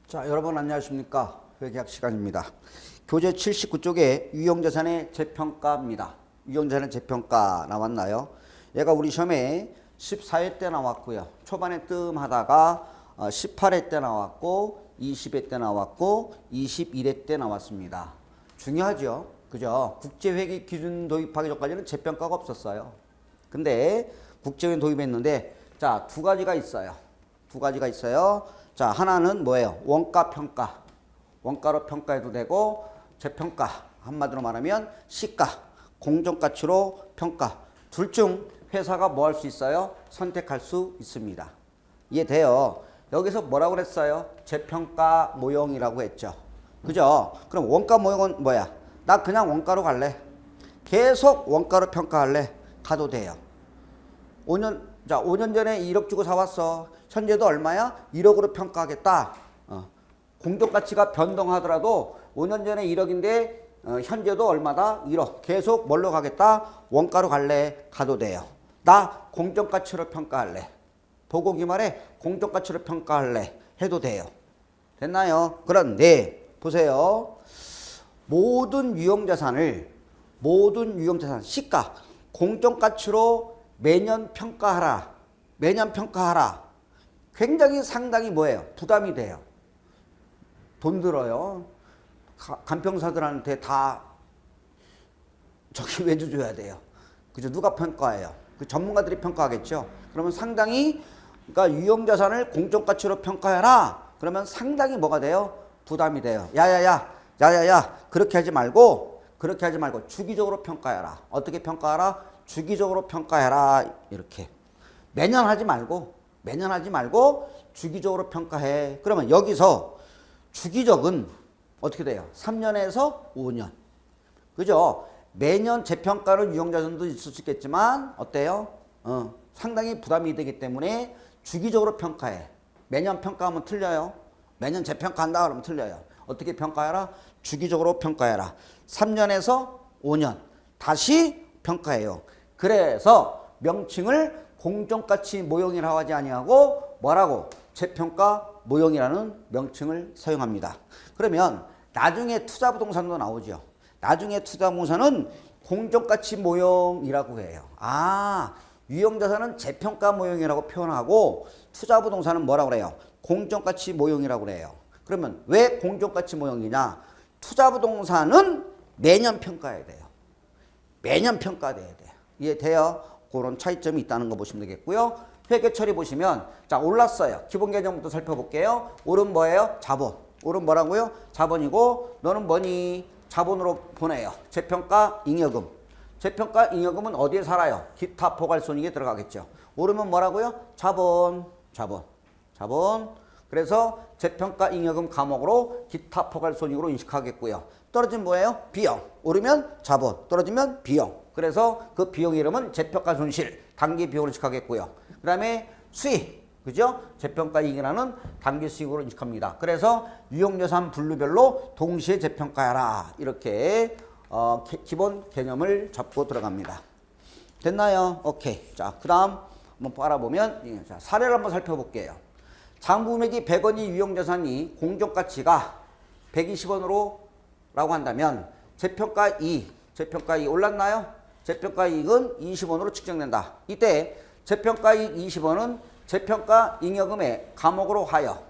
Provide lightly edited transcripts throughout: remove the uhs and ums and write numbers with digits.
자, 여러분 안녕하십니까? 회계학 시간입니다. 교재 79쪽에 유형자산의 재평가입니다. 유형자산의 재평가 나왔나요? 얘가 우리 시험에 14회 때 나왔고요. 초반에 뜸하다가 18회 때 나왔고 20회 때 나왔고 21회 때 나왔습니다. 중요하죠? 그죠? 국제회계 기준 도입하기 전까지는 재평가가 없었어요. 근데 국제회계 도입했는데 자, 두 가지가 있어요. 자, 하나는 뭐예요? 원가 평가. 원가로 평가해도 되고 재평가. 한마디로 말하면 시가, 공정가치로 평가. 둘 중 회사가 뭐 할 수 있어요? 선택할 수 있습니다. 이해돼요? 여기서 뭐라고 그랬어요? 재평가 모형이라고 했죠. 그죠? 그럼 원가 모형은 뭐야? 나 그냥 원가로 갈래. 계속 원가로 평가할래. 가도 돼요. 5년 전에 1억 주고 사왔어. 현재도 얼마야? 1억으로 평가하겠다. 공정가치가 변동하더라도 5년 전에 1억인데 현재도 얼마다? 1억. 계속 뭘로 가겠다? 원가로 갈래? 가도 돼요. 나 공정가치로 평가할래. 보고 기말에 공정가치로 평가할래. 해도 돼요. 됐나요? 그런데 보세요. 모든 유형자산, 시가, 공정가치로 매년 평가하라. 굉장히 상당히 뭐예요? 부담이 돼요. 돈 들어요. 간평사들한테 다 저기 외주 줘야 돼요. 그죠? 누가 평가해요? 그 전문가들이 평가하겠죠. 그러면 상당히 그러니까 유형자산을 공정가치로 평가해라. 그러면 상당히 뭐가 돼요? 부담이 돼요. 야야야. 그렇게 하지 말고 주기적으로 평가해라. 어떻게 평가하라? 주기적으로 평가해라. 이렇게. 매년 하지 말고 주기적으로 평가해. 그러면 여기서 주기적은 어떻게 돼요? 3년에서 5년. 그죠? 매년 재평가는 유형자산도 있을 수 있겠지만 어때요? 상당히 부담이 되기 때문에 주기적으로 평가해. 매년 평가하면 틀려요. 매년 재평가한다 그러면 틀려요. 어떻게 평가해라? 주기적으로 평가해라. 3년에서 5년 다시 평가해요. 그래서 명칭을 공정가치 모형이라고 하지 아니하고 뭐라고? 재평가 모형이라는 명칭을 사용합니다. 그러면 나중에 투자부동산도 나오죠. 나중에 투자부동산은 공정가치 모형이라고 해요. 유형자산은 재평가 모형이라고 표현하고 투자부동산은 뭐라고 그래요? 공정가치 모형이라고 그래요. 그러면 왜 공정가치 모형이냐? 투자부동산은 매년 평가해야 돼요. 매년 평가돼야 돼요. 이해돼요? 그런 차이점이 있다는 거 보시면 되겠고요. 회계 처리 보시면 자 올랐어요. 기본 개념부터 살펴볼게요. 오른 뭐예요? 자본. 오른 뭐라고요? 자본이고 너는 뭐니? 자본으로 보내요. 재평가 잉여금. 재평가 잉여금은 어디에 살아요? 기타 포괄손익에 들어가겠죠. 오르면 뭐라고요? 자본. 그래서 재평가 잉여금 감옥으로 기타 포괄손익으로 인식하겠고요. 떨어지면 뭐예요? 비용. 오르면 자본. 떨어지면 비용. 그래서 그 비용 이름은 재평가 손실, 단기 비용으로 인식하겠고요. 그 다음에 수익. 그죠? 재평가 이익이라는 단기 수익으로 인식합니다. 그래서 유형자산 분류별로 동시에 재평가하라. 이렇게 기본 개념을 잡고 들어갑니다. 됐나요? 오케이. 자, 그 다음 한번 알아보면 사례를 한번 살펴볼게요. 장부금액이 100원이 유형자산이 공정가치가 120원으로 라고 한다면 재평가 이익 올랐나요? 재평가 이익은 20원으로 측정된다. 이때 재평가 이익 20원은 재평가 잉여금의 감옥으로 하여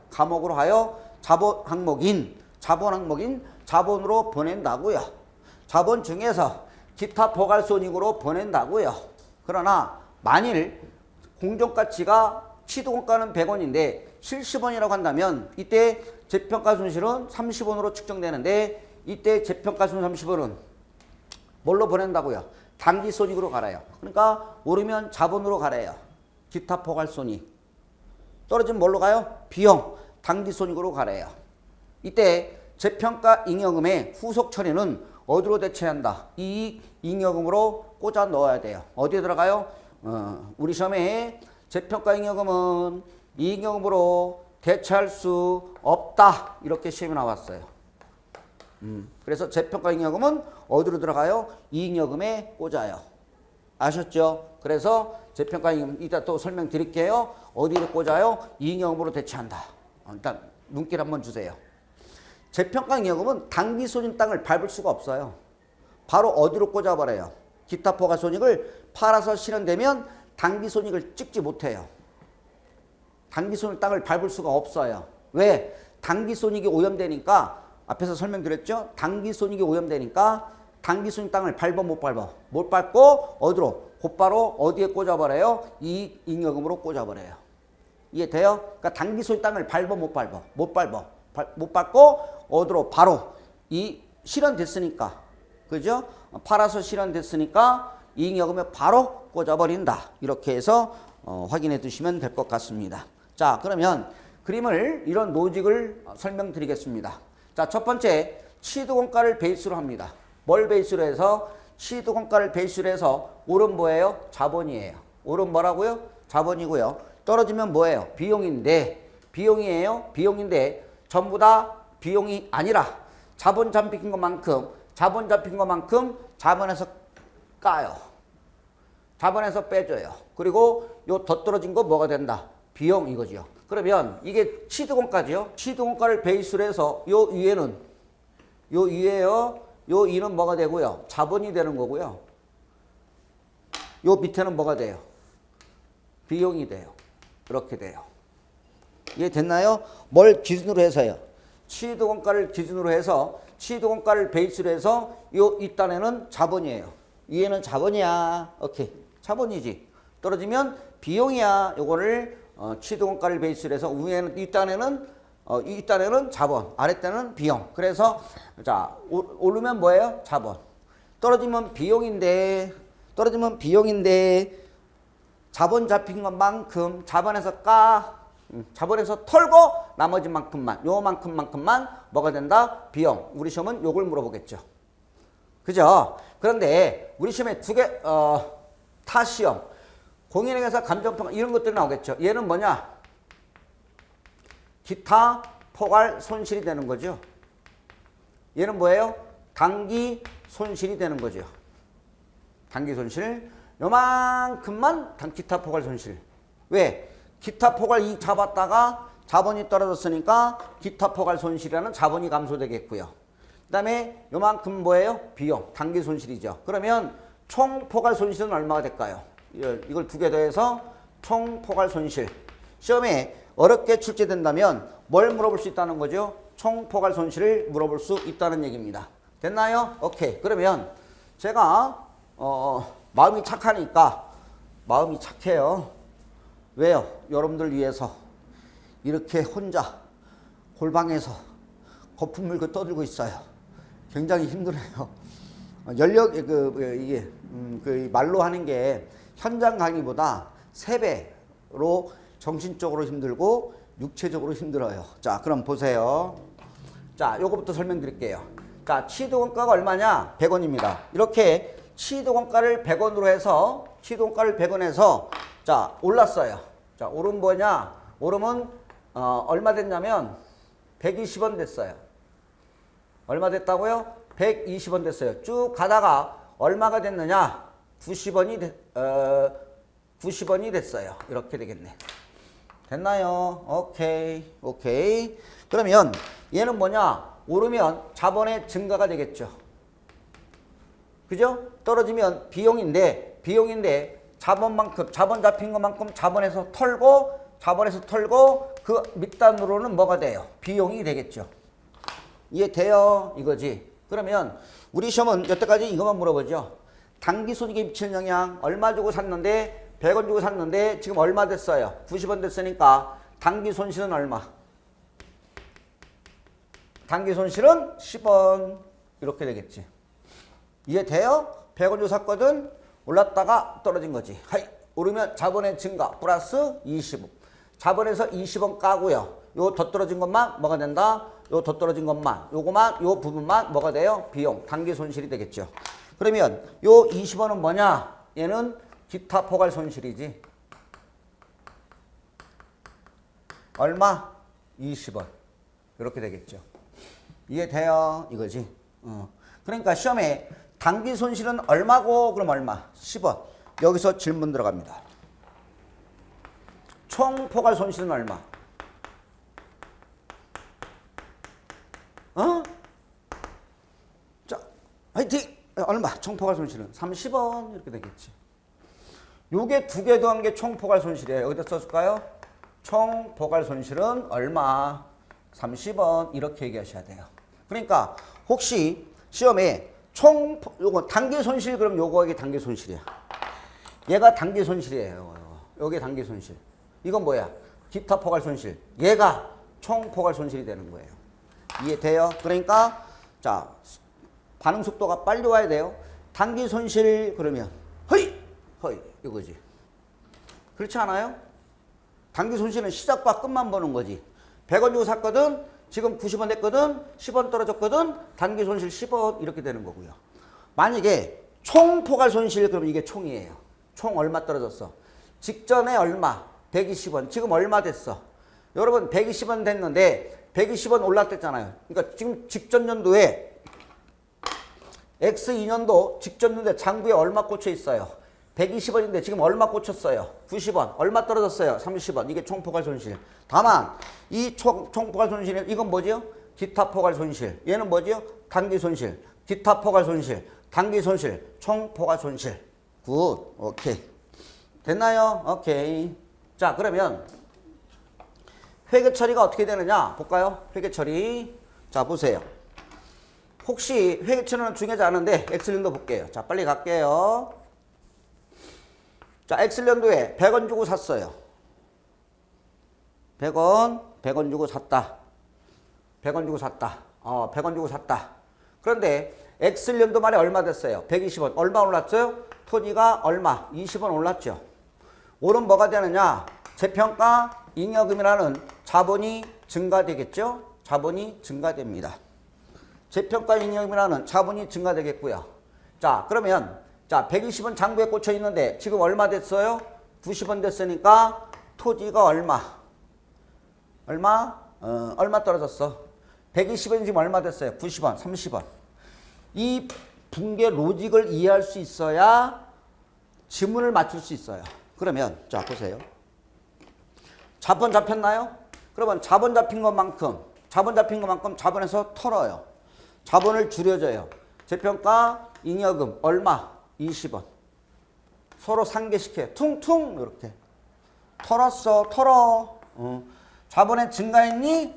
자본 항목인 자본으로 보낸다고요. 자본 중에서 기타 포괄손익으로 보낸다고요. 그러나 만일 공정가치가 시도원가는 100원인데 70원이라고 한다면 이때 재평가 손실은 30원으로 측정되는데 이때 재평가 손실 30원은 뭘로 보낸다고요? 단기 손익으로 갈아요. 그러니까 오르면 자본으로 갈아요. 기타 포괄손익. 떨어지면 뭘로 가요? 비용. 단기 손익으로 갈아요. 이때 재평가 잉여금의 후속 처리는 어디로 대체한다? 이익 잉여금으로 꽂아 넣어야 돼요. 어디에 들어가요? 우리 시험에 재평가 잉여금은 이익여금으로 대체할 수 없다. 이렇게 시험이 나왔어요. 그래서 재평가 잉여금은 어디로 들어가요? 이익여금에 꽂아요. 아셨죠? 그래서 재평가 잉여금 이따 또 설명드릴게요. 어디로 꽂아요? 이익여금으로 대체한다. 일단 눈길 한번 주세요. 재평가 잉여금은 단기 손익 땅을 밟을 수가 없어요. 바로 어디로 꽂아버려요? 기타 포괄 손익을 팔아서 실현되면 단기 손익을 찍지 못해요. 단기 손익 땅을 밟을 수가 없어요. 왜? 단기 손익이 오염되니까, 앞에서 설명드렸죠? 단기 손익이 오염되니까 단기 손익 땅을 밟아 못 밟아? 못 밟고 어디로? 곧바로 어디에 꽂아버려요? 이익 잉여금으로 꽂아버려요. 이해돼요? 그러니까 단기 손익 땅을 밟아 못 밟아? 못 밟아. 못 밟고 어디로? 바로 이 실현됐으니까, 그죠? 팔아서 실현됐으니까 이익여금에 바로 꽂아버린다. 이렇게 해서 확인해 두시면 될 것 같습니다. 자, 그러면 그림을 이런 로직을 설명드리겠습니다. 자, 첫 번째 취득원가를 베이스로 합니다. 뭘 베이스로 해서? 취득원가를 베이스로 해서 오른 뭐예요? 자본이에요. 오른 뭐라고요? 자본이고요. 떨어지면 뭐예요? 비용인데, 비용이에요. 비용인데 전부 다 비용이 아니라 자본 잡힌 것만큼 자본에서 까요. 자본에서 빼줘요. 그리고 요 더 떨어진 거 뭐가 된다? 비용 이거죠. 그러면 이게 취득원가죠. 취득원가를 베이스로 해서 요 위에는 요 위에요. 요 위는 뭐가 되고요? 자본이 되는 거고요. 요 밑에는 뭐가 돼요? 비용이 돼요. 이렇게 돼요. 이해됐나요? 뭘 기준으로 해서요? 취득원가를 기준으로 해서 취득원가를 베이스로 해서 요 윗단에는 자본이에요. 위에는 자본이야. 오케이. 자본이지. 떨어지면 비용이야. 요거를 취득원가를 베이스로 해서 위에는 윗단에는 자본, 아랫단에는 비용. 그래서 자, 오르면 뭐예요? 자본. 떨어지면 비용인데 자본 잡힌 것만큼 자본에서 자본에서 털고 나머지 요만큼만 뭐가 된다? 비용. 우리 시험은 요걸 물어보겠죠. 그죠? 그런데 우리 시험에 두 개, 타 시험, 공인중개사 감정평가 이런 것들이 나오겠죠. 얘는 뭐냐? 기타 포괄 손실이 되는 거죠. 얘는 뭐예요? 단기 손실이 되는 거죠. 단기 손실. 요만큼만 기타 포괄 손실. 왜? 기타 포괄 이익 잡았다가 자본이 떨어졌으니까 기타 포괄 손실이라는 자본이 감소되겠고요. 그 다음에 요만큼 뭐예요? 비용, 단기 손실이죠. 그러면 총 포괄 손실은 얼마가 될까요? 이걸 두 개 더해서 총 포괄 손실. 시험에 어렵게 출제된다면 뭘 물어볼 수 있다는 거죠? 총 포괄 손실을 물어볼 수 있다는 얘기입니다. 됐나요? 오케이. 그러면 제가 마음이 착하니까, 마음이 착해요. 왜요? 여러분들 위해서 이렇게 혼자 골방에서 거품 물고 떠들고 있어요. 굉장히 힘들어요. 이게 말로 하는 게 현장 강의보다 3배로 정신적으로 힘들고 육체적으로 힘들어요. 자, 그럼 보세요. 자, 요거부터 설명드릴게요. 자, 취득원가가 얼마냐? 100원입니다. 이렇게 취득원가를 100원으로 해서 자, 올랐어요. 자, 오름 뭐냐? 오름은 얼마 됐냐면 120원 됐어요. 얼마 됐다고요? 120원 됐어요. 쭉 가다가 얼마가 됐느냐? 90원이 됐어요. 이렇게 되겠네. 됐나요? 오케이. 그러면 얘는 뭐냐? 오르면 자본의 증가가 되겠죠. 그죠? 떨어지면 비용인데 자본 잡힌 것만큼 자본에서 털고 그 밑단으로는 뭐가 돼요? 비용이 되겠죠. 이해돼요? 이거지. 그러면 우리 시험은 여태까지 이것만 물어보죠. 단기 손익에 미치는 영향, 얼마 주고 샀는데 100원 주고 샀는데 지금 얼마 됐어요? 90원 됐으니까 단기 손실은 얼마? 단기 손실은 10원. 이렇게 되겠지. 이해돼요? 100원 주고 샀거든. 올랐다가 떨어진 거지. 오르면 자본의 증가 플러스 20원. 자본에서 20원 까고요. 요 더 떨어진 것만 뭐가 된다? 요 더 떨어진 것만, 요 부분만 뭐가 돼요? 비용, 단기 손실이 되겠죠. 그러면 요 20원은 뭐냐? 얘는 기타 포괄 손실이지. 얼마? 20원. 이렇게 되겠죠. 이해돼요? 이거지. 그러니까 시험에 단기 손실은 얼마고? 그럼 얼마? 10원. 여기서 질문 들어갑니다. 총 포괄 손실은 얼마? 화이팅! 얼마? 총포괄 손실은 30원 이렇게 되겠지. 요게 두 개 더한 게 총포괄 손실이에요. 여기다 써줄까요? 총포괄 손실은 얼마? 30원 이렇게 얘기하셔야 돼요. 그러니까 혹시 시험에 요거 단기 손실 그럼 요거 이게 단기 손실이야. 얘가 단기 손실이에요. 요게 단기 손실. 이건 뭐야? 기타 포괄 손실. 얘가 총 포괄 손실이 되는 거예요. 이해돼요? 그러니까 자 반응 속도가 빨리 와야 돼요. 단기 손실 그러면 허이 이거지. 그렇지 않아요? 단기 손실은 시작과 끝만 보는 거지. 100원 주고 샀거든. 지금 90원 됐거든. 10원 떨어졌거든. 단기 손실 10원 이렇게 되는 거고요. 만약에 총 포괄 손실 그러면 이게 총이에요. 총 얼마 떨어졌어? 직전에 얼마? 120원. 지금 얼마 됐어? 여러분 120원 됐는데 120원 올랐댔잖아요. 그러니까 지금 직전 연도에 X2년도 직전 연도에 장부에 얼마 꽂혀 있어요? 120원인데 지금 얼마 꽂혔어요? 90원. 얼마 떨어졌어요? 30원. 이게 총포괄 손실. 다만 이 총포괄 손실은 이건 뭐죠? 기타 포괄 손실. 얘는 뭐죠? 단기 손실. 기타 포괄 손실. 단기 손실. 총포괄 손실. 굿. 오케이. 됐나요? 오케이. 자 그러면 회계 처리가 어떻게 되느냐 볼까요? 회계 처리. 자 보세요. 혹시 회계 처리는 중요하지 않은데 엑셀년도 볼게요. 자 빨리 갈게요. 자 엑셀년도에 100원 주고 샀어요. 100원 주고 샀다. 100원 주고 샀다. 100원 주고 샀다. 그런데 엑셀년도 말에 얼마 됐어요? 120원. 얼마 올랐어요? 토지가 얼마? 20원 올랐죠. 오른 뭐가 되느냐? 재평가 잉여금이라는 자본이 증가되겠죠? 자본이 증가됩니다. 재평가 잉여금이라는 자본이 증가되겠고요. 자, 그러면 자 120원 장부에 꽂혀 있는데 지금 얼마 됐어요? 90원 됐으니까 토지가 얼마? 얼마 떨어졌어? 120원이 지금 얼마 됐어요? 90원, 30원. 이 붕괴 로직을 이해할 수 있어야 지문을 맞출 수 있어요. 그러면 자 보세요. 자본 잡혔나요? 그러면 자본 잡힌 것만큼 자본에서 털어요. 자본을 줄여줘요. 재평가 잉여금 얼마? 20원. 서로 상계시켜요. 퉁퉁 이렇게. 털어. 자본에 증가했니?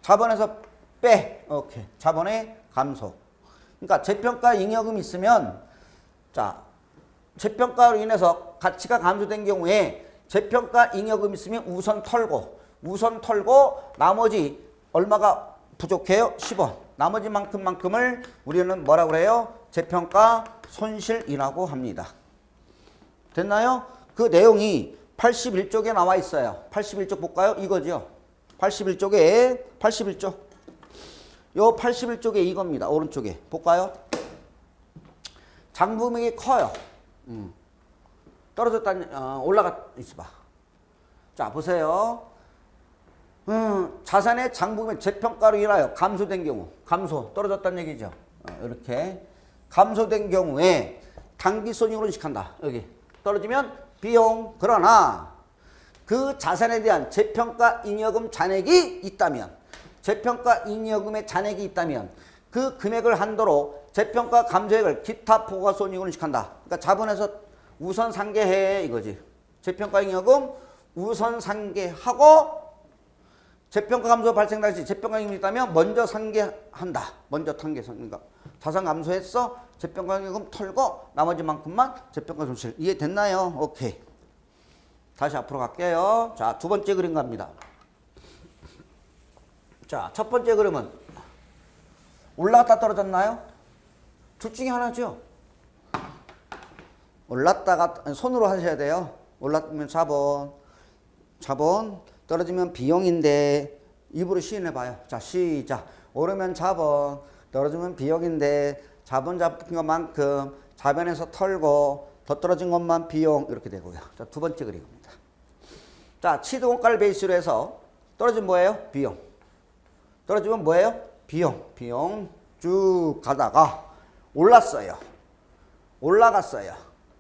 자본에서 빼. 오케이. 자본의 감소. 그러니까 재평가 잉여금이 있으면 자 재평가로 인해서 가치가 감소된 경우에 재평가 잉여금 있으면 우선 털고 나머지 얼마가 부족해요? 10원. 나머지 만큼을 우리는 뭐라고 그래요? 재평가 손실이라고 합니다. 됐나요? 그 내용이 81쪽에 나와 있어요. 81쪽 볼까요? 이거죠. 81쪽. 요 81쪽에 이겁니다. 오른쪽에. 볼까요? 장부금액이 커요. 있어봐. 자, 보세요. 자산의 장부금액 재평가로 인하여 감소된 경우, 떨어졌다는 얘기죠. 이렇게. 감소된 경우에 단기손익으로 인식한다. 여기. 떨어지면 비용. 그러나 그 자산에 대한 재평가 잉여금 잔액이 있다면, 재평가 잉여금의 잔액이 있다면 그 금액을 한도로 재평가 감소액을 기타 포괄 손익으로 인식한다. 그러니까 자본에서 우선 상계해 이거지. 재평가 잉여금 우선 상계하고 재평가 감소 발생 당시 재평가 잉여금이 있다면 먼저 상계한다. 먼저 그러니까 자산 감소했어. 재평가 잉여금 털고 나머지만큼만 재평가 손실. 이해됐나요? 오케이. 다시 앞으로 갈게요. 자, 두 번째 그림 갑니다. 자, 첫 번째 그림은 올라갔다 떨어졌나요? 둘 중에 하나죠. 올랐다가 손으로 하셔야 돼요. 올랐으면 자본 떨어지면 비용인데 입으로 시인해봐요. 자, 시작. 오르면 자본, 떨어지면 비용인데 자본 잡힌 것만큼 자본에서 털고 더 떨어진 것만 비용 이렇게 되고요. 자, 두 번째 그림입니다. 자, 취득원가를 베이스로 해서 떨어지면 뭐예요? 비용. 떨어지면 뭐예요? 비용 쭉 가다가 올라갔어요.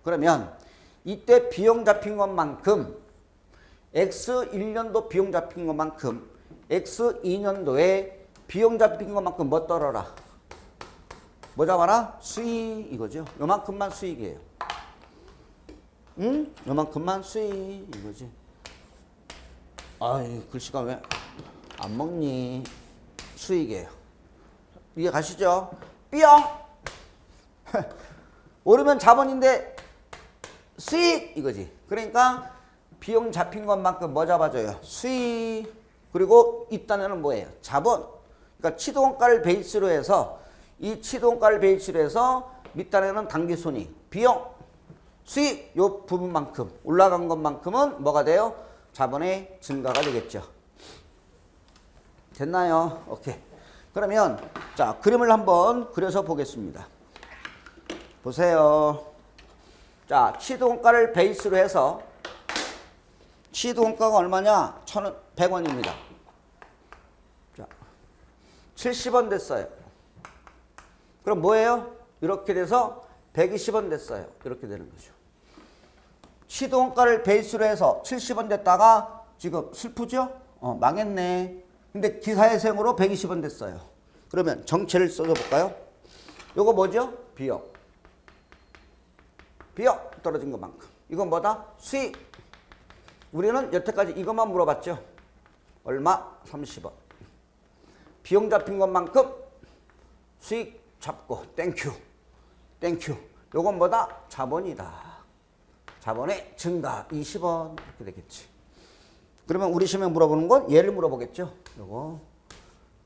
그러면 이때 비용 잡힌 것만큼 X1년도 비용 잡힌 것만큼 X2년도에 비용 잡힌 것만큼 뭐 떨어라? 뭐 잡아라? 수익 이거죠. 요만큼만 수익이에요. 응? 요만큼만 수익 이거지. 아이 글씨가 왜 안 먹니? 수익이에요. 이해 가시죠? 뿅! 오르면 자본인데 수익 이거지. 그러니까 비용 잡힌 것만큼 뭐 잡아줘요? 수익. 그리고 이딴에는 뭐예요? 자본. 그러니까 치도원가를 베이스로 해서 이 치도원가를 베이스로 해서 밑단에는 당기손익, 비용, 수익 요 부분만큼 올라간 것만큼은 뭐가 돼요? 자본의 증가가 되겠죠. 됐나요? 오케이. 그러면 자 그림을 한번 그려서 보겠습니다. 보세요. 자 치도원가를 베이스로 해서 치도원가가 얼마냐? 1,100원입니다. 자, 70원 됐어요. 그럼 뭐예요? 이렇게 돼서 120원 됐어요. 이렇게 되는 거죠. 치도원가를 베이스로 해서 70원 됐다가 지금 슬프죠? 망했네. 근데 기사회생으로 120원 됐어요. 그러면 정체를 써줘볼까요? 요거 뭐죠? 비용. 비용 떨어진 것만큼. 이건 뭐다? 수익. 우리는 여태까지 이것만 물어봤죠. 얼마? 30원. 비용 잡힌 것만큼 수익 잡고 땡큐. 땡큐. 요건 뭐다? 자본이다. 자본의 증가 20원 이렇게 되겠지. 그러면 우리 시험에 물어보는 건 얘를 물어보겠죠. 요거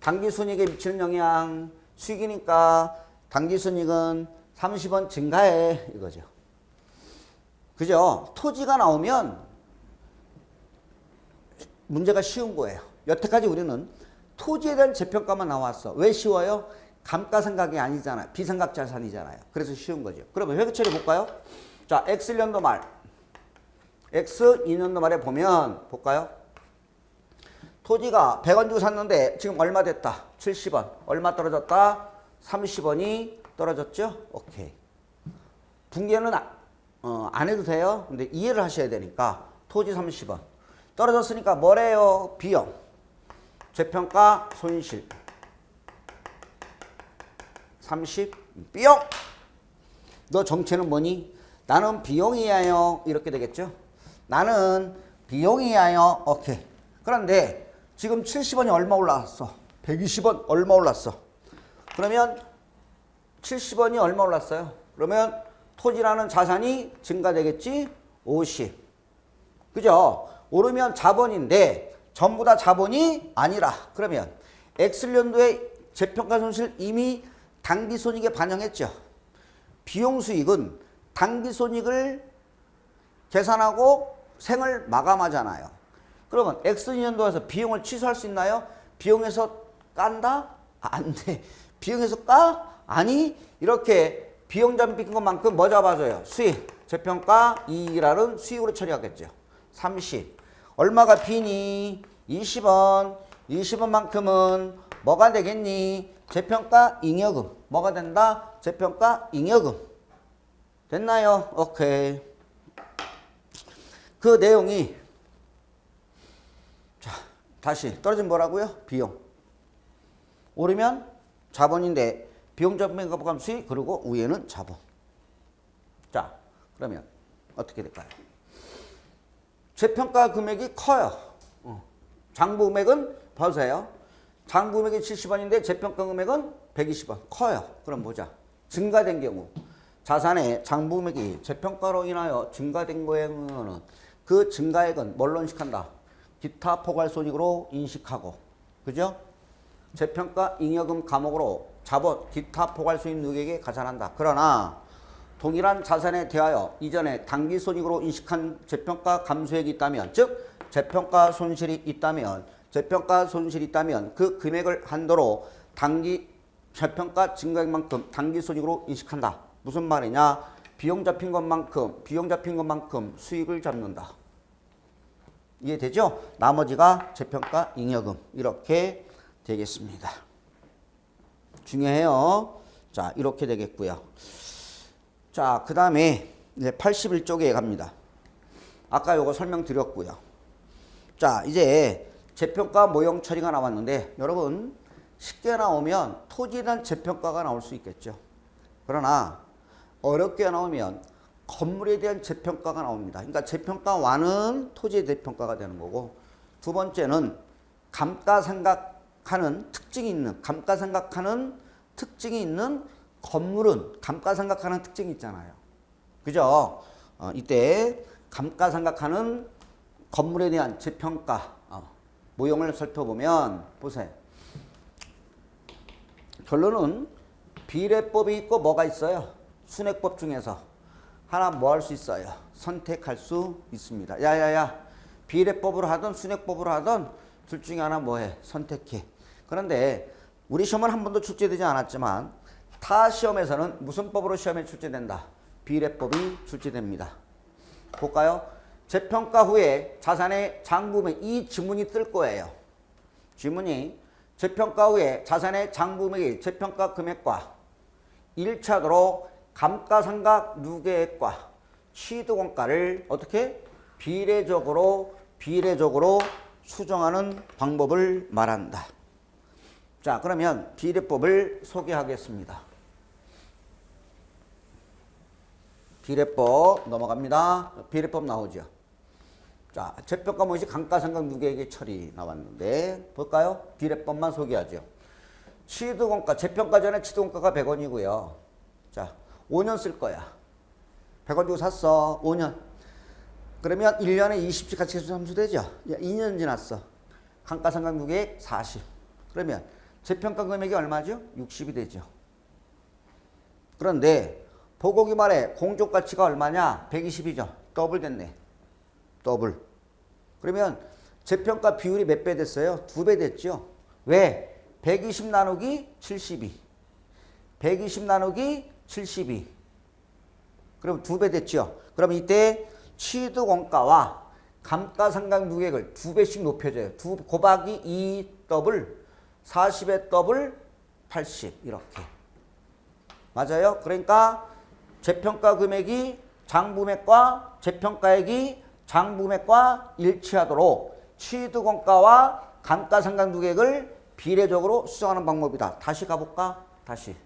당기순이익에 미치는 영향 수익이니까 당기순이익은 30원 증가해 이거죠. 그죠? 토지가 나오면 문제가 쉬운 거예요. 여태까지 우리는 토지에 대한 재평가만 나왔어. 왜 쉬워요? 감가상각이 아니잖아요. 비상각 자산이잖아요. 그래서 쉬운 거죠. 그러면 회계 처리 볼까요? 자, X1년도 말, X2년도 말에 보면 볼까요? 토지가 100원 주고 샀는데 지금 얼마 됐다? 70원. 얼마 떨어졌다? 30원이 떨어졌죠? 오케이. 분개는 안 해도 돼요. 근데 이해를 하셔야 되니까 토지 30원. 떨어졌으니까 뭐래요? 비용. 재평가 손실. 30 비용. 너 정체는 뭐니? 나는 비용이에요. 이렇게 되겠죠? 나는 비용이에요. 오케이. 그런데 지금 70원이 얼마 올랐어? 120원 얼마 올랐어? 그러면 70원이 얼마 올랐어요? 그러면 토지라는 자산이 증가되겠지? 50. 그죠? 오르면 자본인데 전부 다 자본이 아니라 그러면 X년도에 재평가 손실 이미 당기손익에 반영했죠. 비용수익은 당기손익을 계산하고 생을 마감하잖아요. 그러면 X년도에서 비용을 취소할 수 있나요? 비용에서 깐다? 안 돼. 비용에서 까? 아니 이렇게 비용 잡힌 것만큼 뭐 잡아줘요? 수익. 재평가 이익이라는 수익으로 처리하겠죠. 30. 얼마가 비니? 20원. 20원만큼은 뭐가 되겠니? 재평가 잉여금. 뭐가 된다? 재평가 잉여금. 됐나요? 오케이. 그 내용이 자 다시 떨어진 뭐라고요? 비용. 오르면 자본인데 비용 잡힌 거 포함 수익 그리고 위에는 자본. 자 그러면 어떻게 될까요? 재평가 금액이 커요. 장부 금액은 보세요. 장부 금액이 70원인데 재평가 금액은 120원. 커요. 그럼 보자. 증가된 경우 자산의 장부 금액이 재평가로 인하여 증가된 거에는 그 증가액은 뭘로 인식한다? 기타 포괄손익으로 인식하고 그죠? 재평가 잉여금 감옥으로 자본 기타 포괄손익 누계액에 가산한다. 그러나 동일한 자산에 대하여 이전에 당기손익으로 인식한 재평가 감소액이 있다면 즉 재평가 손실이 있다면 그 금액을 한도로 재평가 증가액만큼 당기손익으로 인식한다. 무슨 말이냐? 비용 잡힌 것만큼 수익을 잡는다. 이해되죠? 나머지가 재평가 잉여금 이렇게 되겠습니다. 중요해요. 자 이렇게 되겠고요. 자 그 다음에 이제 81쪽에 갑니다. 아까 요거 설명드렸고요. 자 이제 재평가 모형 처리가 나왔는데 여러분 쉽게 나오면 토지에 대한 재평가가 나올 수 있겠죠. 그러나 어렵게 나오면 건물에 대한 재평가가 나옵니다. 그러니까 재평가와는 토지에 대한 평가가 되는 거고, 두 번째는 감가상각하는 특징이 있는 건물은 감가상각하는 특징이 있잖아요. 그죠? 이때 감가상각하는 건물에 대한 재평가 모형을 살펴보면 보세요. 결론은 비례법이 있고 뭐가 있어요? 순회법 중에서 하나 뭐 할 수 있어요? 선택할 수 있습니다. 야야야, 비례법으로 하든 순회법으로 하든 둘 중에 하나 뭐해? 선택해. 그런데 우리 시험은 한 번도 출제되지 않았지만 타 시험에서는 무슨 법으로 시험에 출제된다? 비례법이 출제됩니다. 볼까요? 재평가 후에 자산의 장부매, 이 지문이 뜰 거예요. 지문이 재평가 후에 자산의 장부매의 재평가 금액과 1차도로 감가상각 누계액과 취득원가를 어떻게? 비례적으로 수정하는 방법을 말한다. 자, 그러면 비례법을 소개하겠습니다. 비례법 넘어갑니다. 비례법 나오죠. 자, 재평가 모시 감가상각 누계액의 처리 나왔는데 볼까요? 비례법만 소개하죠. 취득원가, 재평가 전에 취득원가가 100원이고요. 자, 5년 쓸 거야. 100원 주고 샀어. 5년. 그러면 1년에 20씩 가치계수 함수되죠? 야, 2년 지났어. 감가상각 누계액 40. 그러면 재평가 금액이 얼마죠? 60이 되죠. 그런데 보고기 말에 공정가치가 얼마냐? 120이죠. 더블 됐네. 더블. 그러면 재평가 비율이 몇 배 됐어요? 2배 됐죠. 왜? 120 나누기 72. 120 나누기 72. 그럼 2배 됐죠. 그럼 이때 취득원가와 감가상각 누계액을 2배씩 높여줘요. 2 곱하기 2 더블 40의 더블 80 이렇게. 맞아요? 그러니까 재평가 금액이 장부매과 재평가액이 장부매과 일치하도록 취득원가와 감가상각 누계액을 비례적으로 수정하는 방법이다. 다시 가볼까? 다시.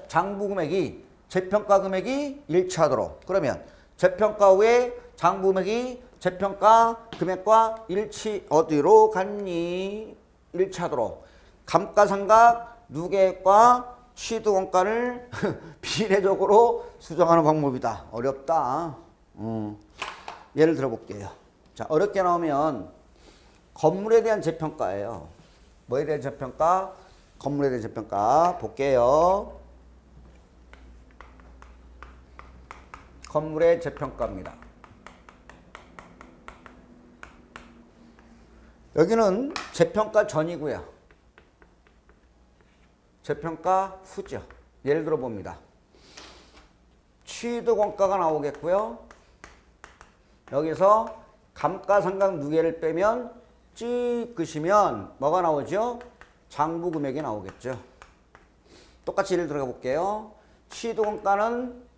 장부금액이 재평가 금액이 일치하도록. 그러면 재평가 후에 장부금액이 재평가 금액과 일치 어디로 갔니? 일치하도록 감가상각 누계액과 취득원가를 비례적으로 수정하는 방법이다. 어렵다. 예를 들어볼게요. 자, 어렵게 나오면 건물에 대한 재평가예요. 뭐에 대한 재평가? 건물에 대한 재평가 볼게요. 건물의 재평가입니다. 여기는 재평가 전이고요. 재평가 후죠. 예를 들어 봅니다. 취득원가가 나오겠고요. 여기서 감가상각 누계를 빼면 찍으시면 뭐가 나오죠? 장부금액이 나오겠죠. 똑같이 예를 들어가 볼게요. 취득원가는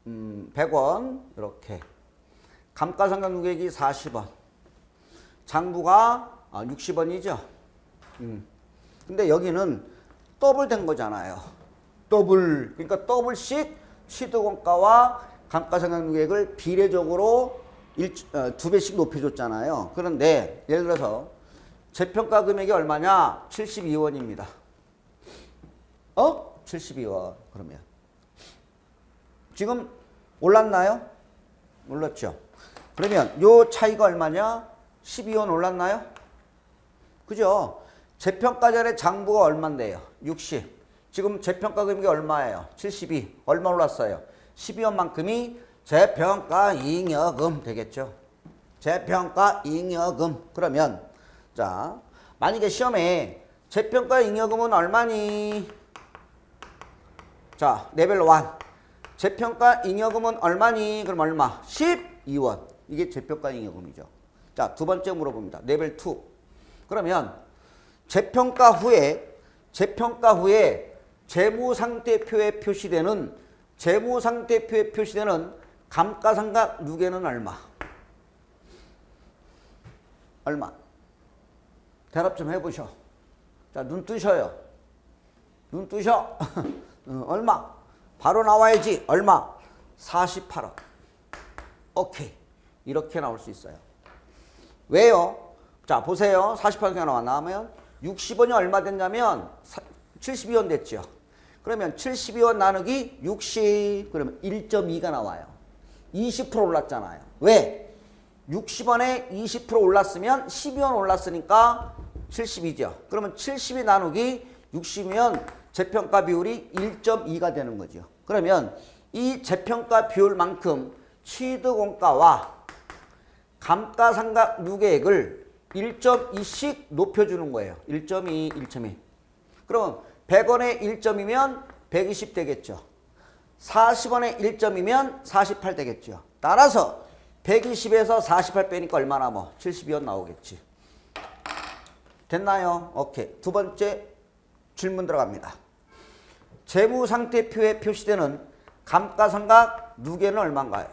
100원 이렇게. 감가상각 누계액이 40원. 장부가 60원이죠. 근데 여기는 더블 된 거잖아요. 더블. 그러니까 더블씩 취득원가와 감가상각 누계액을 비례적으로 2배씩 높여줬잖아요. 그런데 예를 들어서 재평가 금액이 얼마냐? 72원입니다. 72원. 그러면 지금 올랐나요? 올랐죠. 그러면 요 차이가 얼마냐? 12원 올랐나요? 그죠? 재평가 전에 장부가 얼마인데요? 60. 지금 재평가 금액이 얼마예요? 72. 얼마 올랐어요? 12원만큼이 재평가 잉여금 되겠죠. 재평가 잉여금. 그러면 자, 만약에 시험에 재평가 잉여금은 얼마니? 자, 레벨 1. 재평가 잉여금은 얼마니? 그럼 얼마? 12원. 이게 재평가 잉여금이죠. 자, 두 번째 물어봅니다. 레벨 2. 그러면 재평가 후에 재무상태표에 표시되는 감가상각 누계는 얼마? 얼마? 대답 좀 해보셔. 자, 눈 뜨셔요. 눈 뜨셔. 얼마? 바로 나와야지. 얼마? 48원. 오케이. 이렇게 나올 수 있어요. 왜요? 자, 보세요. 48원이 나오면 60원이 얼마 됐냐면 72원 됐죠. 그러면 72원 나누기 60, 그러면 1.2가 나와요. 20% 올랐잖아요. 왜? 60원에 20% 올랐으면 12원 올랐으니까 72죠. 그러면 72 나누기 60이면 재평가 비율이 1.2가 되는 거죠. 그러면 이 재평가 비율만큼 취득원가와 감가상각 누계액을 1.2씩 높여주는 거예요. 1.2, 1.2. 그러면 100원에 1점이면 120 되겠죠. 40원에 1점이면 48 되겠죠. 따라서 120에서 48 빼니까 얼마 남아? 72원 나오겠지. 됐나요? 오케이. 두 번째 질문 들어갑니다. 재무상태표에 표시되는 감가상각 누계는 얼마인가요?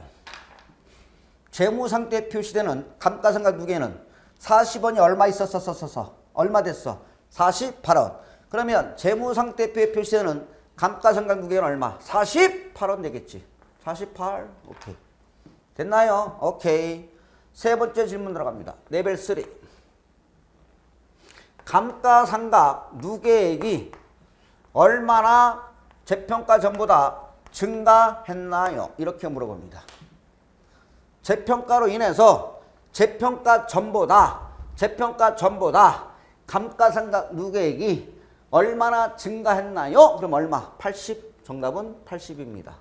재무상태 표시되는 감가상각 누계는 40원이 얼마 있었어? 얼마 됐어? 48원. 그러면 재무상태표에 표시되는 감가상각 누계는 얼마? 48원 되겠지. 48. 오케이. 됐나요? 오케이. 세 번째 질문 들어갑니다. 레벨 3. 감가상각 누계액이 얼마나 재평가 전보다 증가했나요? 이렇게 물어봅니다. 재평가로 인해서 재평가 전보다 감가상각 누계액이 얼마나 증가했나요? 그럼 얼마? 80. 정답은 80입니다.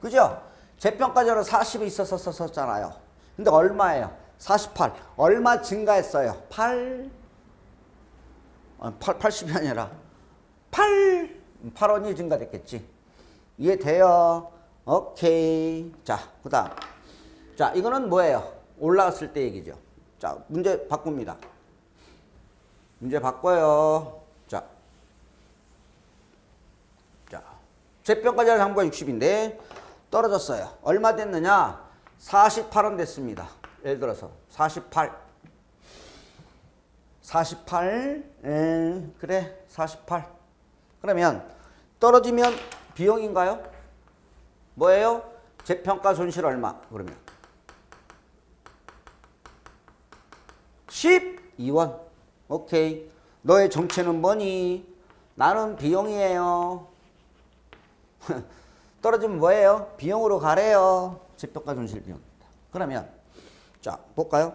그죠? 재평가 전에 40이 있었잖아요. 근데 얼마예요? 48. 얼마 증가했어요? 80이 아니라 8원이 증가됐겠지. 이해돼요? 오케이. 자, 그 다음. 자, 이거는 뭐예요? 올라갔을 때 얘기죠. 자, 문제 바꿉니다. 문제 바꿔요. 자, 재평가자 장부가 60인데 떨어졌어요. 얼마 됐느냐? 48원 됐습니다. 예를 들어서 48. 그래, 48. 그러면 떨어지면 비용인가요? 뭐예요? 재평가 손실 얼마? 그러면 12원. 오케이. 너의 정체는 뭐니? 나는 비용이에요. 떨어지면 뭐예요? 비용으로 가래요. 재평가 손실 비용입니다. 그러면 자, 볼까요?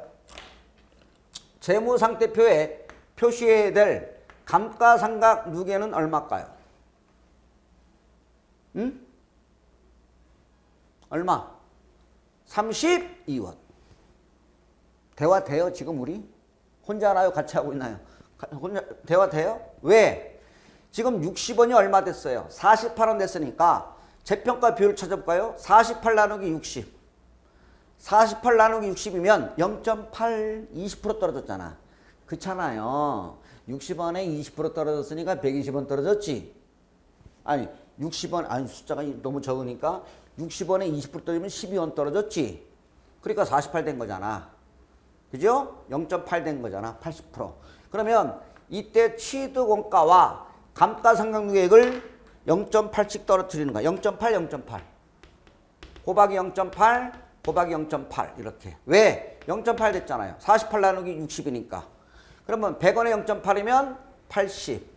재무상태표에 표시해야 될 감가상각 누계는 얼마일까요? 응? 얼마? 32원. 대화 돼요? 지금 우리? 혼자 하나요? 같이 하고 있나요? 혼자 대화 돼요? 왜? 지금 60원이 얼마 됐어요? 48원 됐으니까 재평가 비율을 찾아볼까요? 48 나누기 60. 48 나누기 60이면 0.8, 20% 떨어졌잖아. 그렇잖아요. 60원에 20% 떨어졌으니까 120원 떨어졌지. 아니 60원, 아니 숫자가 너무 적으니까 60원에 20% 떨어지면 12원 떨어졌지. 그러니까 48 된 거잖아. 그죠? 0.8 된 거잖아. 80%. 그러면 이때 취득원가와 감가상각 누계액을 0.8씩 떨어뜨리는 거야. 0.8, 0.8. 곱하기 0.8, 곱하기 0.8 이렇게. 왜? 0.8 됐잖아요. 48 나누기 60이니까. 그러면 100원에 0.8이면 80.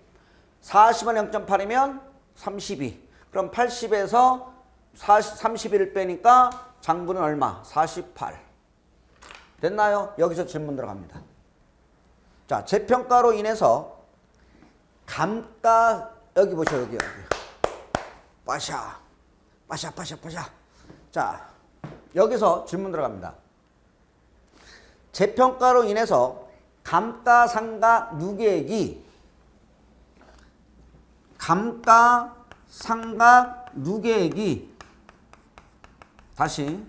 40원에 0.8이면 32. 그럼 80에서 31을 빼니까 장부는 얼마? 48. 됐나요? 여기서 질문 들어갑니다. 자, 재평가로 인해서 여기 보셔, 여기. 빠샤. 자, 여기서 질문 들어갑니다. 재평가로 인해서 감가상각 누계액이 다시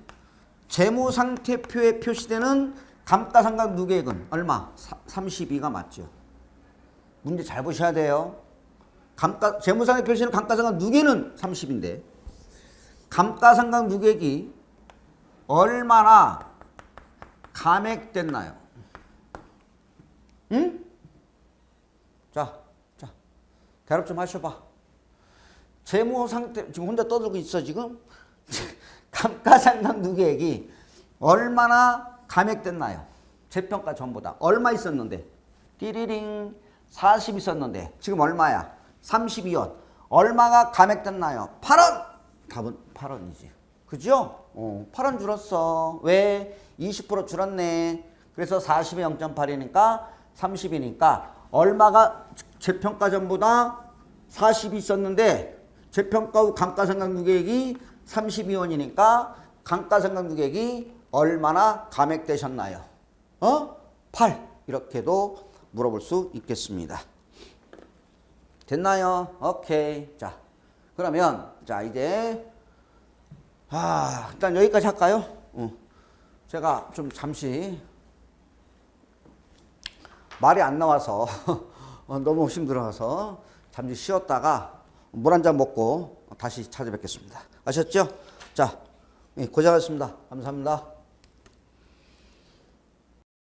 재무상태표에 표시되는 감가상각 누계액은 얼마? 32가 맞죠. 문제 잘 보셔야 돼요. 재무상에 표시되는 감가상각 누계는 30인데 감가상각 누계액이 얼마나 감액됐나요? 응? 자, 대답 좀 하셔봐. 재무 상태 지금 혼자 떠들고 있어 지금. 감가상각 누계액이 얼마나 감액됐나요? 재평가 전보다 얼마 있었는데? 띠리링 40 있었는데 지금 얼마야? 32원. 얼마가 감액됐나요? 8원. 답은 8원이지. 그죠? 8원 줄었어. 왜? 20% 줄었네. 그래서 40에 0.8이니까 30이니까 얼마가 재평가 전보다 40이 있었는데 재평가 후 감가상각 누계액이 32원이니까 감가상각 누계액이 얼마나 감액되셨나요? 8. 이렇게도 물어볼 수 있겠습니다. 됐나요? 오케이. 자, 그러면 자 이제 일단 여기까지 할까요? 제가 좀 잠시 말이 안 나와서 너무 힘들어서 잠시 쉬었다가 물 한 잔 먹고 다시 찾아뵙겠습니다. 아셨죠? 자, 고생하셨습니다. 감사합니다.